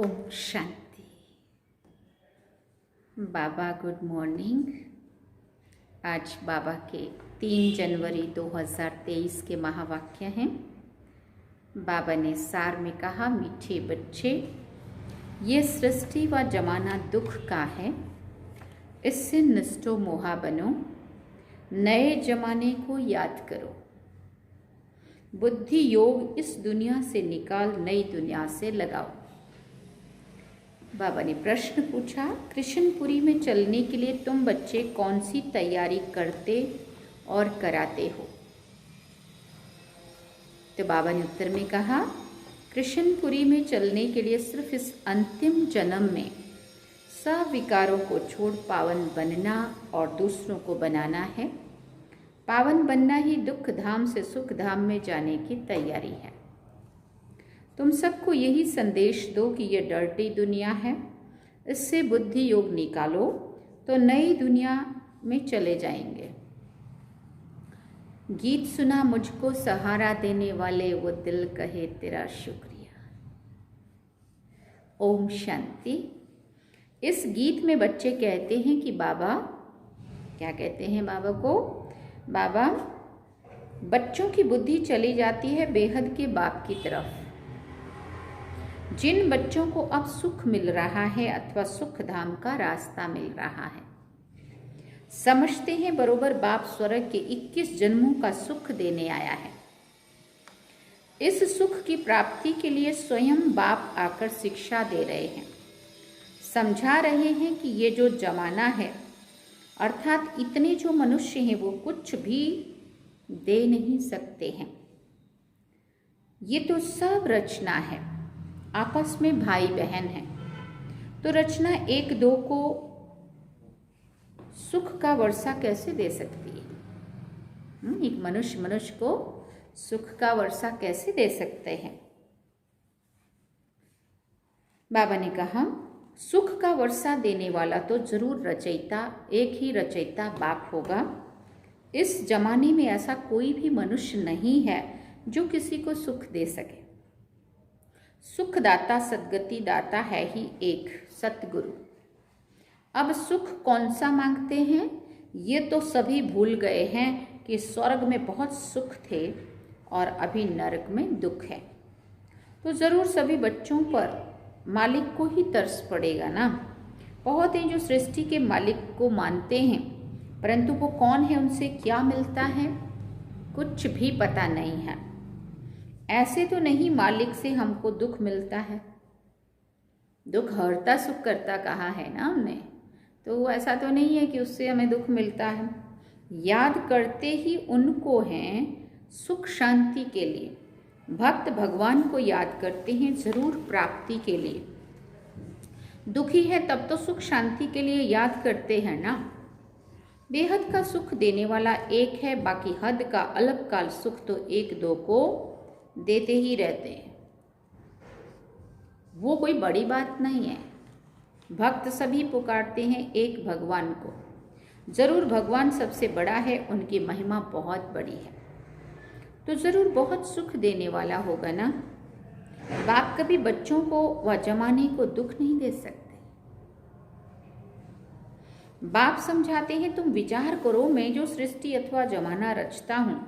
ओम शांति। बाबा good morning. आज बाबा के 3 जनवरी 2023 के महावाक्य हैं। बाबा ने सार में कहा, मीठे बच्चे, ये सृष्टि व जमाना दुख का है, इससे निष्ठो मोहा बनो, नए जमाने को याद करो। बुद्धि योग इस दुनिया से निकाल नई दुनिया से लगाओ। बाबा ने प्रश्न पूछा, कृष्णपुरी में चलने के लिए तुम बच्चे कौन सी तैयारी करते और कराते हो? तो बाबा ने उत्तर में कहा, कृष्णपुरी में चलने के लिए सिर्फ इस अंतिम जन्म में सब विकारों को छोड़ पावन बनना और दूसरों को बनाना है। पावन बनना ही दुख धाम से सुख धाम में जाने की तैयारी है। तुम सबको यही संदेश दो कि यह डर्टी दुनिया है, इससे बुद्धि योग निकालो तो नई दुनिया में चले जाएंगे। गीत सुना मुझको सहारा देने वाले, वो दिल कहे तेरा शुक्रिया। ओम शांति। इस गीत में बच्चे कहते हैं कि बाबा, क्या कहते हैं बाबा को? बाबा, बच्चों की बुद्धि चली जाती है बेहद के बाप की तरफ। जिन बच्चों को अब सुख मिल रहा है अथवा सुख धाम का रास्ता मिल रहा है, समझते हैं बरोबर बाप स्वर्ग के 21 जन्मों का सुख देने आया है। इस सुख की प्राप्ति के लिए स्वयं बाप आकर शिक्षा दे रहे हैं, समझा रहे हैं कि ये जो जमाना है अर्थात इतने जो मनुष्य हैं वो कुछ भी दे नहीं सकते हैं। ये तो सब रचना है, आपस में भाई बहन है, तो रचना एक दो को सुख का वर्षा कैसे दे सकती है? एक मनुष्य को सुख का वर्षा कैसे दे सकते हैं? बाबा ने कहा, सुख का वर्षा देने वाला तो जरूर रचयिता, एक ही रचयिता बाप होगा। इस जमाने में ऐसा कोई भी मनुष्य नहीं है जो किसी को सुख दे सके। सुखदाता सद्गति दाता है ही एक, सतगुरु। अब सुख कौन सा मांगते हैं? ये तो सभी भूल गए हैं कि स्वर्ग में बहुत सुख थे और अभी नरक में दुख है। तो ज़रूर सभी बच्चों पर मालिक को ही तरस पड़ेगा ना। बहुत हैं जो सृष्टि के मालिक को मानते हैं, परंतु वो कौन है, उनसे क्या मिलता है, कुछ भी पता नहीं है। ऐसे तो नहीं मालिक से हमको दुख मिलता है। दुख हरता सुख करता कहा है ना हमने, तो ऐसा तो नहीं है कि उससे हमें दुख मिलता है। याद करते ही उनको हैं सुख शांति के लिए। भक्त भगवान को याद करते हैं जरूर प्राप्ति के लिए। दुखी है तब तो सुख शांति के लिए याद करते हैं ना। बेहद का सुख देने वाला एक है, बाकी हद का अलग काल सुख तो एक दो को देते ही रहते हैं। वो कोई बड़ी बात नहीं है। भक्त सभी पुकारते हैं एक भगवान को। जरूर भगवान सबसे बड़ा है, उनकी महिमा बहुत बड़ी है, तो जरूर बहुत सुख देने वाला होगा ना। बाप कभी बच्चों को व जमाने को दुख नहीं दे सकते। बाप समझाते हैं, तुम विचार करो, मैं जो सृष्टि अथवा जमाना रचता हूँ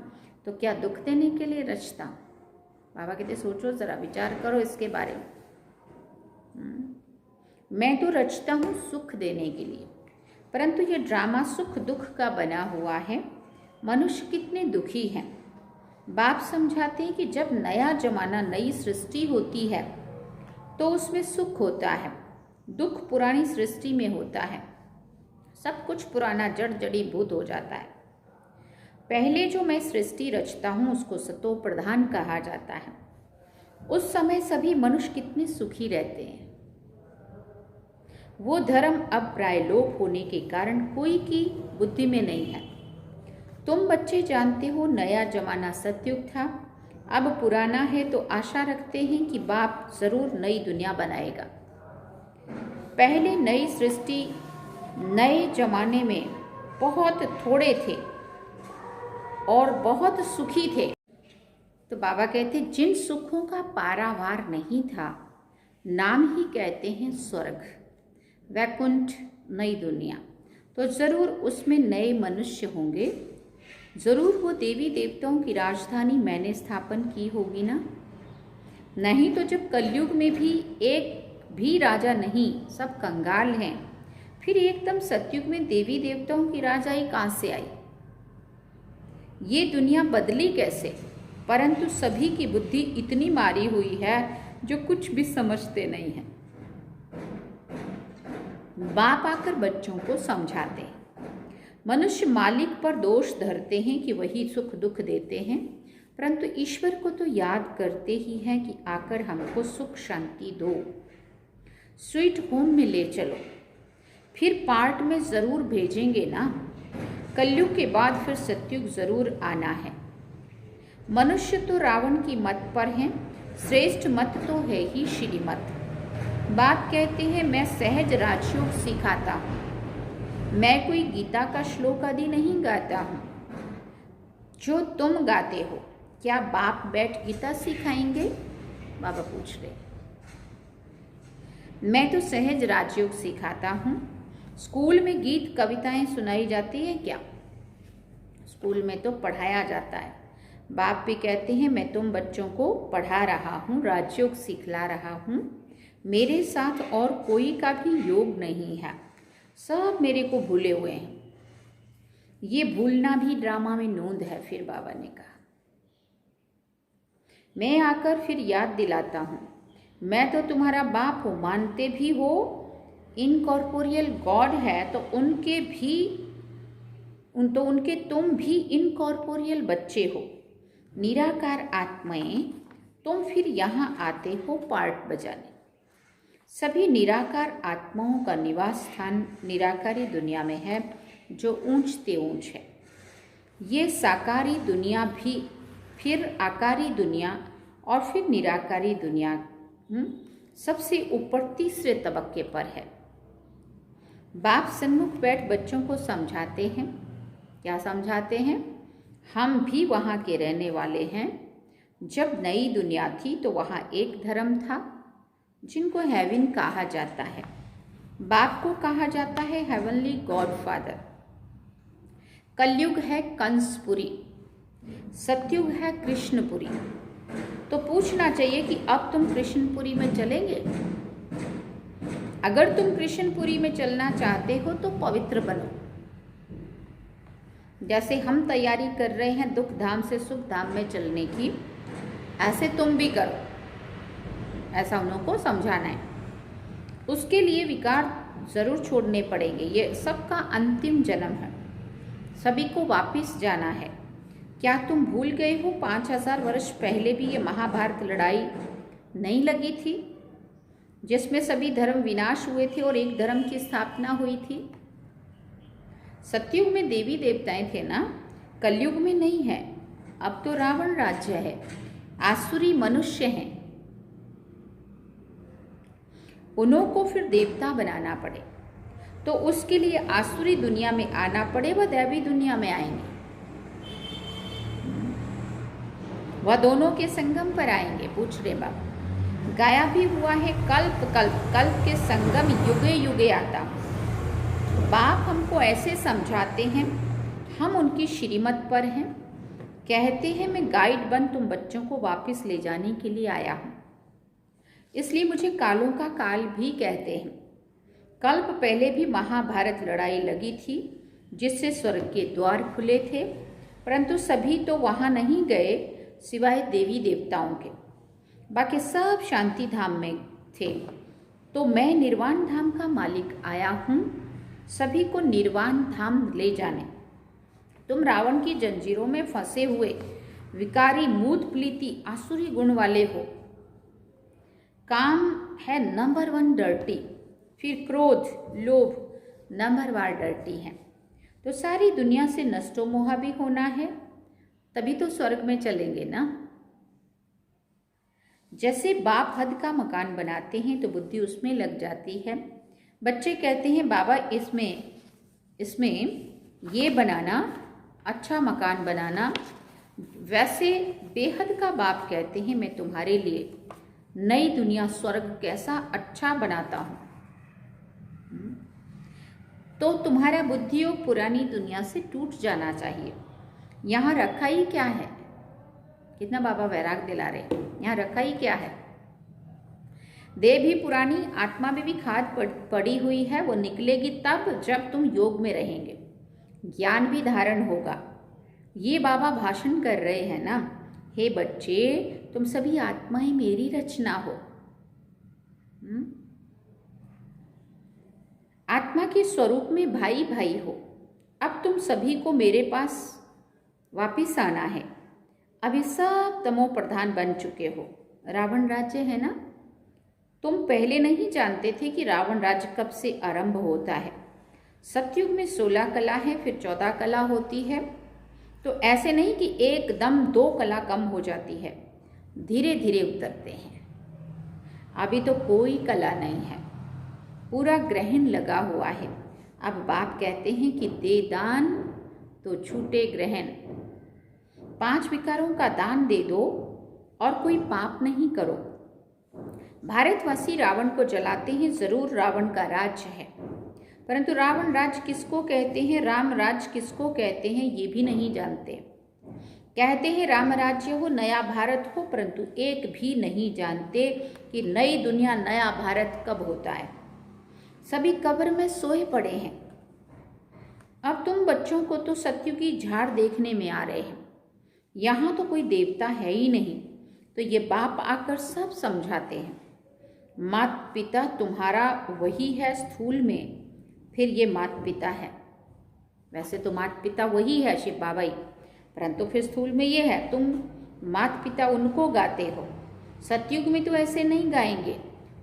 तो क्या दुख देने के लिए रचता हूँ? बाबा कहते सोचो जरा, विचार करो इसके बारे में। मैं तो रचता हूँ सुख देने के लिए, परंतु ये ड्रामा सुख दुख का बना हुआ है। मनुष्य कितने दुखी हैं। बाप समझाते हैं कि जब नया जमाना नई सृष्टि होती है तो उसमें सुख होता है, दुख पुरानी सृष्टि में होता है। सब कुछ पुराना जड़ जड़ीभूत हो जाता है। पहले जो मैं सृष्टि रचता हूँ उसको सतो प्रधान कहा जाता है। उस समय सभी मनुष्य कितने सुखी रहते हैं। वो धर्म अब प्राय लोप होने के कारण कोई की बुद्धि में नहीं है। तुम बच्चे जानते हो नया जमाना सतयुग था, अब पुराना है, तो आशा रखते हैं कि बाप जरूर नई दुनिया बनाएगा। पहले नई सृष्टि नए जमाने में बहुत थोड़े थे और बहुत सुखी थे। तो बाबा कहते जिन सुखों का पारावार नहीं था नाम ही कहते हैं स्वर्ग, वैकुंठ, नई दुनिया। तो ज़रूर उसमें नए मनुष्य होंगे, ज़रूर वो देवी देवताओं की राजधानी मैंने स्थापन की होगी ना। नहीं तो जब कलयुग में भी एक भी राजा नहीं, सब कंगाल हैं, फिर एकदम सतयुग में देवी देवताओं की राजाई कहाँ से आई? ये दुनिया बदली कैसे? परंतु सभी की बुद्धि इतनी मारी हुई है जो कुछ भी समझते नहीं हैं। बाप आकर बच्चों को समझाते हैं। मनुष्य मालिक पर दोष धरते हैं कि वही सुख दुख देते हैं, परंतु ईश्वर को तो याद करते ही हैं कि आकर हमको सुख शांति दो, स्वीट होम में ले चलो। फिर पार्ट में ज़रूर भेजेंगे ना। कलयुग के बाद फिर सतयुग ज़रूर आना है। मनुष्य तो रावण की मत पर हैं, श्रेष्ठ मत तो है ही श्रीमत। बाप कहते हैं मैं सहज राजयोग सिखाता हूँ, मैं कोई गीता का श्लोक आदि नहीं गाता हूँ जो तुम गाते हो। क्या बाप बैठ गीता सिखाएंगे? बाबा पूछ रहे। मैं तो सहज राजयोग सिखाता हूँ। स्कूल में गीत कविताएं सुनाई जाती है क्या? स्कूल में तो पढ़ाया जाता है। बाप भी कहते हैं मैं तुम बच्चों को पढ़ा रहा हूँ, राजयोग सिखला रहा हूँ। मेरे साथ और कोई का भी योग नहीं है, सब मेरे को भूले हुए हैं। ये भूलना भी ड्रामा में नोंद है। फिर बाबा ने कहा मैं आकर फिर याद दिलाता हूँ, मैं तो तुम्हारा बाप हूँ, मानते भी हो इनकॉर्पोरियल गॉड है तो उनके तुम भी इनकॉर्पोरियल बच्चे हो, निराकार आत्माएं। तुम फिर यहाँ आते हो पार्ट बजाने। सभी निराकार आत्माओं का निवास स्थान निराकारी दुनिया में है जो ऊंचते ऊंच है। ये साकारी दुनिया भी, फिर आकारी दुनिया और फिर निराकारी दुनिया सबसे ऊपर तीसरे तबक्के पर है। बाप सन्मुख बैठ बच्चों को समझाते हैं। क्या समझाते हैं? हम भी वहाँ के रहने वाले हैं। जब नई दुनिया थी तो वहाँ एक धर्म था जिनको हेवन कहा जाता है। बाप को कहा जाता है हेवनली गॉड फादर। कलयुग है कंसपुरी, सतयुग है कृष्णपुरी। तो पूछना चाहिए कि अब तुम कृष्णपुरी में चलेंगे? अगर तुम कृष्णपुरी में चलना चाहते हो तो पवित्र बनो। जैसे हम तैयारी कर रहे हैं दुख धाम से सुख धाम में चलने की, ऐसे तुम भी करो। ऐसा उनको समझाना है। उसके लिए विकार जरूर छोड़ने पड़ेंगे। ये सबका अंतिम जन्म है, सभी को वापस जाना है। क्या तुम भूल गए हो 5000 वर्ष पहले भी ये महाभारत लड़ाई नहीं लगी थी, जिसमें सभी धर्म विनाश हुए थे और एक धर्म की स्थापना हुई थी? सतयुग में देवी देवताएं थे ना, कलयुग में नहीं है। अब तो रावण राज्य है, आसुरी मनुष्य हैं। उन्हों को फिर देवता बनाना पड़े तो उसके लिए आसुरी दुनिया में आना पड़े, वह दैवी दुनिया में आएंगे। वह दोनों के संगम पर आएंगे। पूछ रहे बाबा, गाया भी हुआ है कल्प कल्प, कल्प के संगम युगे युगे आता। बाप हमको ऐसे समझाते हैं, हम उनकी श्रीमत पर हैं। कहते हैं मैं गाइड बन तुम बच्चों को वापस ले जाने के लिए आया हूँ, इसलिए मुझे कालों का काल भी कहते हैं। कल्प पहले भी महाभारत लड़ाई लगी थी जिससे स्वर्ग के द्वार खुले थे, परंतु सभी तो वहाँ नहीं गए सिवाय देवी देवताओं के। बाकी सब शांति धाम में थे। तो मैं निर्वाण धाम का मालिक आया हूँ सभी को निर्वाण धाम ले जाने। तुम रावण की जंजीरों में फंसे हुए विकारी मूत प्लीति आसुरी गुण वाले हो। काम है नंबर 1 डर्टी, फिर क्रोध लोभ नंबर 1 डर्टी है। तो सारी दुनिया से नष्टो मोहा भी होना है, तभी तो स्वर्ग में चलेंगे ना। जैसे बाप हद का मकान बनाते हैं तो बुद्धि उसमें लग जाती है। बच्चे कहते हैं बाबा इसमें ये बनाना, अच्छा मकान बनाना। वैसे बेहद का बाप कहते हैं मैं तुम्हारे लिए नई दुनिया स्वर्ग कैसा अच्छा बनाता हूँ। तो तुम्हारा बुद्धि योग पुरानी दुनिया से टूट जाना चाहिए। यहाँ रखा ही क्या है? कितना बाबा वैराग दिला रहे हैं। यहाँ रखा ही क्या है? देह भी पुरानी, आत्मा में भी खाद पड़ी हुई है। वो निकलेगी तब जब तुम योग में रहेंगे, ज्ञान भी धारण होगा। ये बाबा भाषण कर रहे हैं ना, हे बच्चे तुम सभी आत्माएं मेरी रचना हो। आत्मा के स्वरूप में भाई भाई हो। अब तुम सभी को मेरे पास वापिस आना है। अभी सब तमो प्रधान बन चुके हो। रावण राज्य है ना, तुम पहले नहीं जानते थे कि रावण राज्य कब से आरंभ होता है। सतयुग में 16 कला है, फिर 14 कला होती है। तो ऐसे नहीं कि एकदम 2 कला कम हो जाती है, धीरे धीरे उतरते हैं। अभी तो कोई कला नहीं है, पूरा ग्रहण लगा हुआ है। अब बाप कहते हैं कि दे दान तो छूटे ग्रहण। 5 विकारों का दान दे दो और कोई पाप नहीं करो। भारतवासी रावण को जलाते हैं, जरूर रावण का राज्य है, परंतु रावण राज्य किसको कहते हैं, राम राज्य किसको कहते हैं, ये भी नहीं जानते। कहते हैं राम राज्य हो, नया भारत हो, परंतु एक भी नहीं जानते कि नई दुनिया नया भारत कब होता है। सभी कब्र में सोए पड़े हैं। अब तुम बच्चों को तो सत्यु की झाड़ देखने में आ रहे हैं। यहाँ तो कोई देवता है ही नहीं, तो ये बाप आकर सब समझाते हैं। माता पिता तुम्हारा वही है स्थूल में, फिर ये माता पिता है। वैसे तो माता पिता वही है शिव बाबा ही, परंतु फिर स्थूल में ये है। तुम माता पिता उनको गाते हो, सतयुग में तो ऐसे नहीं गाएंगे।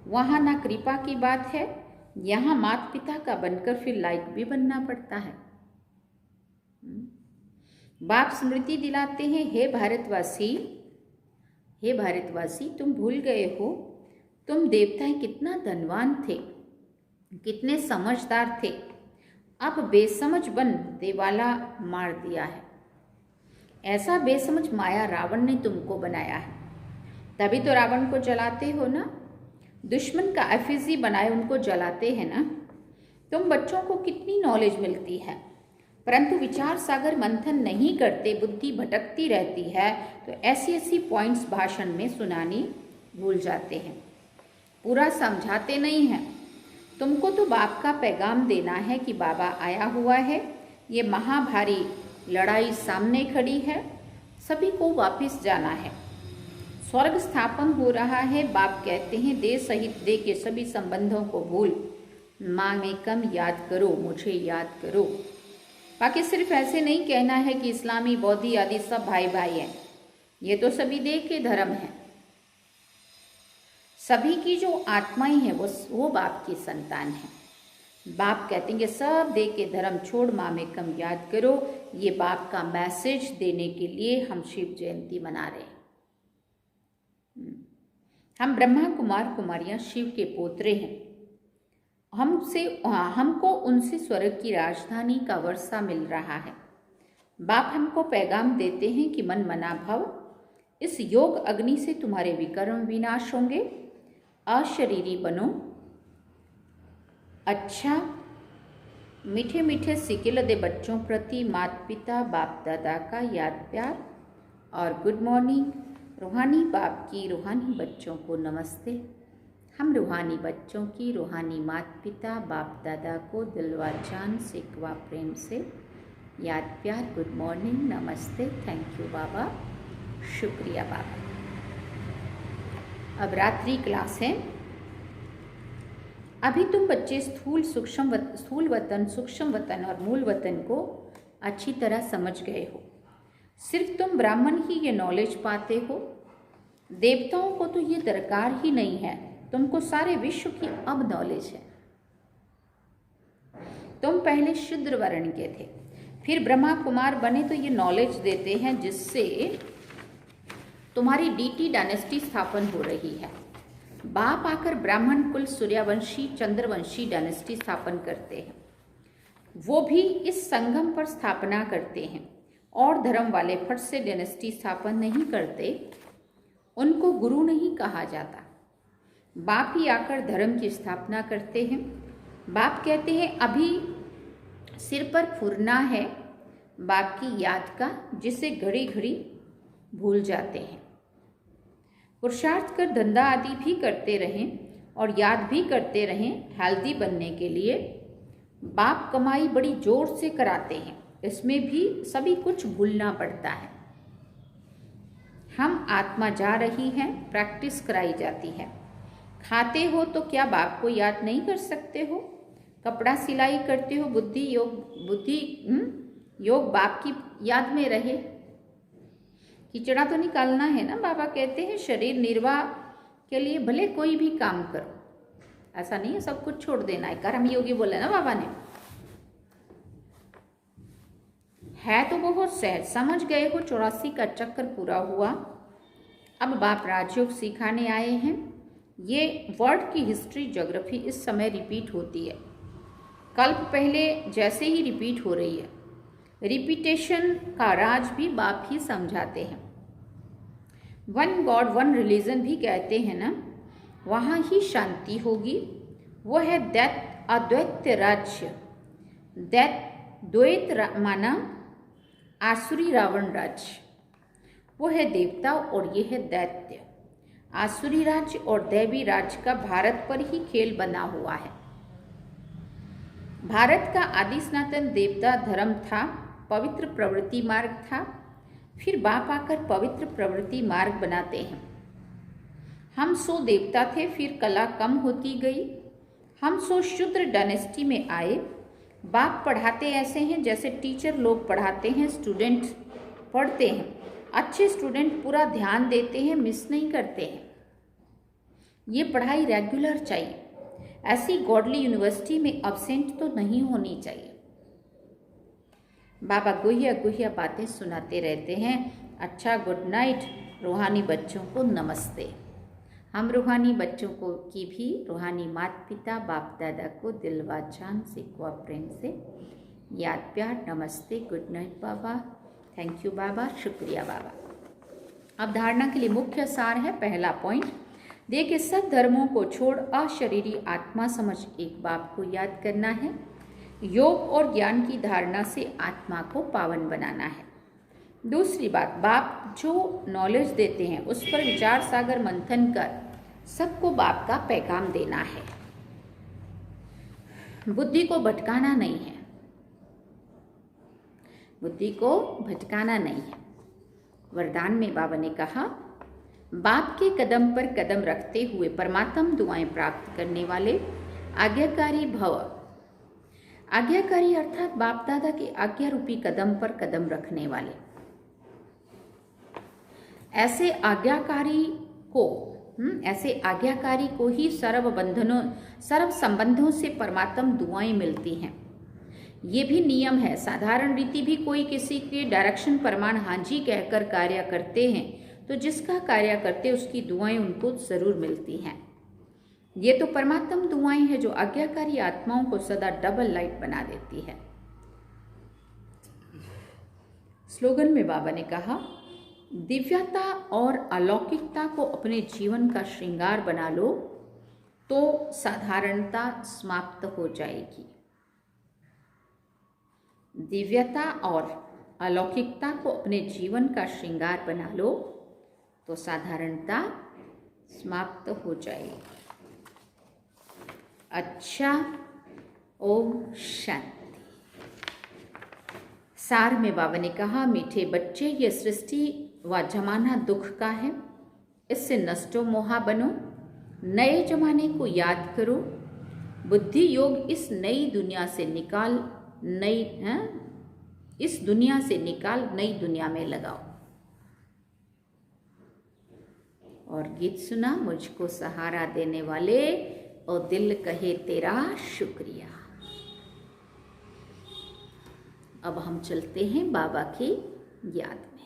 वहाँ ना कृपा की बात है, यहाँ माता पिता का बनकर फिर लायक भी बनना पड़ता है। बाप स्मृति दिलाते हैं, हे भारतवासी तुम भूल गए हो, तुम देवताएं कितना धनवान थे, कितने समझदार थे। अब बेसमझ बन देवाला मार दिया है। ऐसा बेसमझ माया रावण ने तुमको बनाया है, तभी तो रावण को जलाते हो ना। दुश्मन का एफिजी बनाए उनको जलाते हैं ना। तुम बच्चों को कितनी नॉलेज मिलती है, परंतु विचार सागर मंथन नहीं करते, बुद्धि भटकती रहती है। तो ऐसी पॉइंट्स भाषण में सुनानी भूल जाते हैं, पूरा समझाते नहीं हैं। तुमको तो बाप का पैगाम देना है कि बाबा आया हुआ है, ये महाभारी लड़ाई सामने खड़ी है, सभी को वापस जाना है। स्वर्ग स्थापन हो रहा है। बाप कहते हैं देह सहित देह के सभी संबंधों को भूल, माँ में कम याद करो, मुझे याद करो। बाकी सिर्फ ऐसे नहीं कहना है कि इस्लामी बौद्धी आदि सब भाई भाई हैं। ये तो सभी देह के धर्म हैं। सभी की जो आत्माएं हैं वो बाप की संतान है। बाप कहते हैं सब देह के धर्म छोड़, माँ में कम याद करो। ये बाप का मैसेज देने के लिए हम शिव जयंती मना रहे हैं। हम ब्रह्मा कुमार कुमारियां शिव के पोतरे हैं। हमको उनसे स्वर्ग की राजधानी का वर्षा मिल रहा है। बाप हमको पैगाम देते हैं कि मन मना भव, इस योग अग्नि से तुम्हारे विकर्म विनाश होंगे। अशरीरी बनो। अच्छा मीठे मीठे सिकिल दे बच्चों प्रति माता पिता बाप दादा का याद प्यार और गुड मॉर्निंग। रूहानी बाप की रूहानी बच्चों को नमस्ते। हम रूहानी बच्चों की रूहानी माता पिता बाप दादा को दिलवा जान सिकवा प्रेम से याद प्यार, गुड मॉर्निंग, नमस्ते, थैंक यू बाबा, शुक्रिया बाबा। अब रात्रि क्लास है। अभी तुम बच्चे स्थूल वतन, सूक्ष्म वतन और मूल वतन को अच्छी तरह समझ गए हो। सिर्फ तुम ब्राह्मण ही ये नॉलेज पाते हो, देवताओं को तो ये दरकार ही नहीं है। तुमको सारे विश्व की अब नॉलेज है। तुम पहले शूद्र वर्ण के थे, फिर ब्रह्मा कुमार बने, तो ये नॉलेज देते हैं जिससे तुम्हारी डीटी डायनेस्टी स्थापन हो रही है। बाप आकर ब्राह्मण कुल, सूर्यवंशी, चंद्रवंशी डायनेस्टी स्थापन करते हैं। वो भी इस संगम पर स्थापना करते हैं। और धर्म वाले फट से डायनेस्टी स्थापन नहीं करते, उनको गुरु नहीं कहा जाता। बाप ही आकर धर्म की स्थापना करते हैं। बाप कहते हैं अभी सिर पर फुरना है बाप की याद का, जिसे घड़ी घड़ी भूल जाते हैं। पुरुषार्थ कर धंधा आदि भी करते रहें और याद भी करते रहें हेल्दी बनने के लिए। बाप कमाई बड़ी जोर से कराते हैं, इसमें भी सभी कुछ भूलना पड़ता है। हम आत्मा जा रही है, प्रैक्टिस कराई जाती है। खाते हो तो क्या बाप को याद नहीं कर सकते हो? कपड़ा सिलाई करते हो, बुद्धि योग बाप की याद में रहे। कीचड़ा तो निकालना है ना। बाबा कहते हैं शरीर निर्वाह के लिए भले कोई भी काम करो, ऐसा नहीं है सब कुछ छोड़ देना है। कर्मयोगी बोले ना बाबा ने। है तो बहुत सहज, समझ गए हो 84 का चक्कर पूरा हुआ। अब बाप राजयोग सिखाने आए हैं। ये वर्ल्ड की हिस्ट्री ज्योग्राफी इस समय रिपीट होती है, कल्प पहले जैसे ही रिपीट हो रही है। रिपीटेशन का राज भी बाप ही समझाते हैं। वन गॉड वन रिलीजन भी कहते हैं ना, वहाँ ही शांति होगी। वो है अद्वैत राज्य। द्वैत माना आसुरी रावण राज्य, वो है देवता और ये है दैत्य। आसुरी राज्य और दैवी राज्य का भारत पर ही खेल बना हुआ है। भारत का आदि सनातन देवता धर्म था, पवित्र प्रवृत्ति मार्ग था। फिर बाप आकर पवित्र प्रवृत्ति मार्ग बनाते हैं। हम सो देवता थे, फिर कला कम होती गई। हम सो शूद्र डायनेस्टी में आए। बाप पढ़ाते ऐसे हैं जैसे टीचर लोग पढ़ाते हैं, स्टूडेंट पढ़ते हैं। अच्छे स्टूडेंट पूरा ध्यान देते हैं, मिस नहीं करते हैं। ये पढ़ाई रेगुलर चाहिए। ऐसी गॉडली यूनिवर्सिटी में अब्सेंट तो नहीं होनी चाहिए। बाबा गुहिया बातें सुनाते रहते हैं। अच्छा, गुड नाइट। रूहानी बच्चों को नमस्ते। हम रूहानी बच्चों को की भी रूहानी माता पिता बाप दादा को दिलवा जान से कुआ प्रेम से याद प्यार नमस्ते। गुड नाइट बाबा। थैंक यू बाबा, शुक्रिया बाबा। अब धारणा के लिए मुख्य सार है। पहला पॉइंट, देखिए सब धर्मों को छोड़ अशरीरी आत्मा समझ एक बाप को याद करना है। योग और ज्ञान की धारणा से आत्मा को पावन बनाना है। दूसरी बात, बाप जो नॉलेज देते हैं उस पर विचार सागर मंथन कर सबको बाप का पैगाम देना है। बुद्धि को भटकाना नहीं है, बुद्धि को भटकाना नहीं है। वरदान में बाबा ने कहा, बाप के कदम पर कदम रखते हुए परमात्म दुआएं प्राप्त करने वाले आज्ञाकारी भव। आज्ञाकारी अर्थात बाप दादा के आज्ञा रूपी कदम पर कदम रखने वाले। ऐसे आज्ञाकारी को ही सर्व संबंधों से परमात्म दुआएं मिलती हैं। ये भी नियम है। साधारण रीति भी कोई किसी के डायरेक्शन परमाण हांजी कहकर कार्य करते हैं तो जिसका कार्य करते उसकी दुआएं उनको जरूर मिलती हैं। ये तो परमात्म दुआएं हैं जो आज्ञाकारी आत्माओं को सदा डबल लाइट बना देती है। स्लोगन में बाबा ने कहा, दिव्यता और अलौकिकता को अपने जीवन का श्रृंगार बना लो तो साधारणता समाप्त हो जाएगी। दिव्यता और अलौकिकता को अपने जीवन का श्रृंगार बना लो तो साधारणता समाप्त हो जाएगी। अच्छा, ओम शांति। सार में बाबा ने कहा, मीठे बच्चे, ये सृष्टि व जमाना दुख का है, इससे नष्टो मोहा बनो, नए जमाने को याद करो। बुद्धि योग इस नई दुनिया से निकाल नई दुनिया में लगाओ। और गीत सुना, मुझको सहारा देने वाले और दिल कहे तेरा शुक्रिया। अब हम चलते हैं बाबा की याद में।